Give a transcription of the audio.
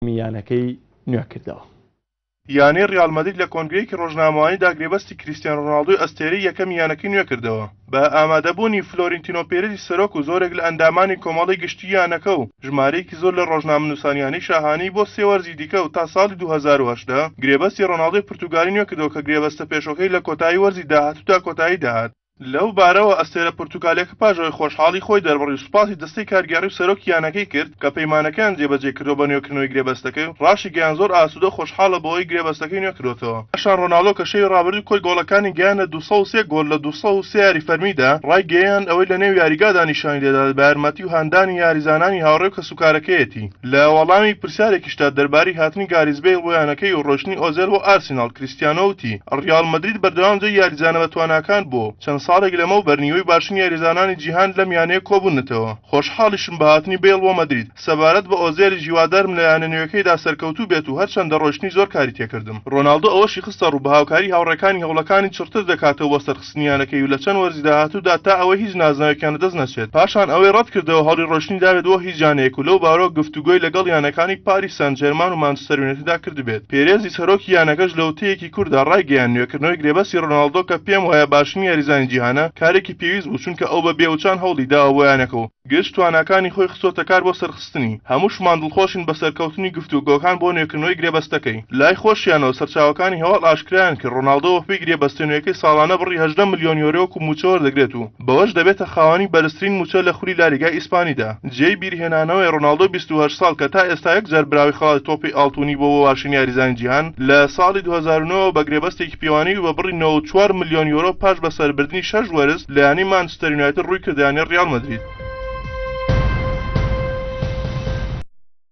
میانەکەی نوێ کردەوە. یانەی ڕیال مەدرید لە کۆنگرەیەکی ڕۆژنامەوانی گرێبەستی کریستیانۆ رۆناڵدۆی ئەستێرەی یەکەم یانەکەی نوێ کردەوە بە ئامادەبوونی فلۆرنتینۆ پێرێزی سەرۆک و زۆرێک لە ئەندامانی کۆمەڵی گشتی یانەکە و ژمارەیەکی زۆر لە ڕۆژنامەنووسانیانەی شاهانەی بۆ 3 وەرزی دیکە و تا ساڵی 2010 گرێبەستی ڕۆناڵدۆی پورتوگالی نوێ کردەوە کە گرێبەستە پێشەکەی لە کۆتایی وەرزی داهاتوو تا کۆتایی داهات. لەو بارەوە ئەستێرە پورتوگالێکە پاژەوەی خۆشحاڵی خۆی دەربڕی و سوپاسی دەستەی کارگێڕی و سەرۆکی یانەکەی کرد کە پەیمانەکەیان جێبەجێ کردەوە بە نوێکردنەوەی گرێبەستەکەی و ڕاشی گەیان زۆر ئاسوودە خۆشحاڵە بەوەی گرێبەستەکەی نوێ کردوتەوە. پاشان ڕۆناڵدۆ کە شەوی ڕابردوو کۆی گۆڵەکانی گەیانە 203 گۆڵ لە 203 یاری فەرمیدا ڕای گەیان ئەوەی لە نێو یاریگادا نیشانی دەدات بە یارمەتی و هاندانی یاریزانانی هاوڕێ و کەسوکارەکەیەتی. لە وەڵامی پرسیارێکیشدا دەربارەی هاتنی گاریزبێیل بۆ یانەکەی و ڕۆشنی ئۆزێل بۆ ئارسینال کریستیانۆ وتی ڕیال مەدرید بەردەوام جێی یاریزانە بە تواناکان بوو چەند ساڵێک لەمەو بەرنیوەی باشنی یاریزانانی جیهان لەم یانەیە کۆبوونەتەوە. خۆشحاڵیشم بە هاتنی بیل بۆ مەدرید سەبارەت بە ئۆزێلی ژیوادارم لە یانە نوێیەکەیدا سەرکەوتوو بێت و هەرچەندە ڕۆشنی زۆر کاری تێکردم. ڕۆناڵدۆ ئەوەشی خستە ڕوو بە هاوکاری هاوڕێکانی هەوڵەکانی چرتر دەکاتەوە بۆ سەرخستنی یانەکەی و لە چەند وەرزی داهاتوودا تا ئەوەی هیچ نازناوێکیان لەدەست نەچێت. پاشان ئەوەی ڕەت کردەوە هەڵی ڕۆشنی داوێت بۆ هیچ جانەیەک و لەو بارەوە گفتوگۆی لەگەڵ یانەکانی پاریس سەن ژێرمان و مانچستەر یونایتددا کردبێت. پێرێزی سەرۆکی یانەکەش لە وتەیەکی کووردا ڕایگەیاند نوێکردنەوەی گرێبەستی ڕۆناڵدۆ کە پێم وایە باشنی یاریزانی جیهانە کارێکی پێویست بوو چونکە ئەو بە بێوچان هەوڵی داوە بۆ یانەکە و گشت تواناکانی خۆی خستۆتە کار بۆ سەرخستنی. هەمووشمان دڵخۆشین بە سەرکەوتنی گفتوگۆکان بۆ نوێکردنەوەی گرێبەستەکەی. لای خۆشیانەوە سەرچاوەکانی هەواڵ ئاشکرایان کرد ڕۆناڵدۆ وەفەی گرێبەستێنەوەیەکەی ساڵانە بڕی 18 ملیۆن یۆرۆ و موچە وەردەگرێت و بەوەش دەبێتە خاوەنی بەرزترین موچە لە خولی لالیگای ئیسپانیدا. جێی بیرهێنانەوەی ڕۆناڵدۆ 28 ساڵ کە تا ئێستا یەک جار براوی خەڵاتی تۆپی ئاڵتوونی بۆ واشنی یاریزانی جیهان لە ساڵی 2009 بە گرێبەستێکی پیاوانی و بە بڕی 94 ملیۆن یۆرۆ پاش بەسەربردنی 6 وەرز لە یانەی مانچستەر یونایتد ڕووی کردیانەی ڕیال مەدرید.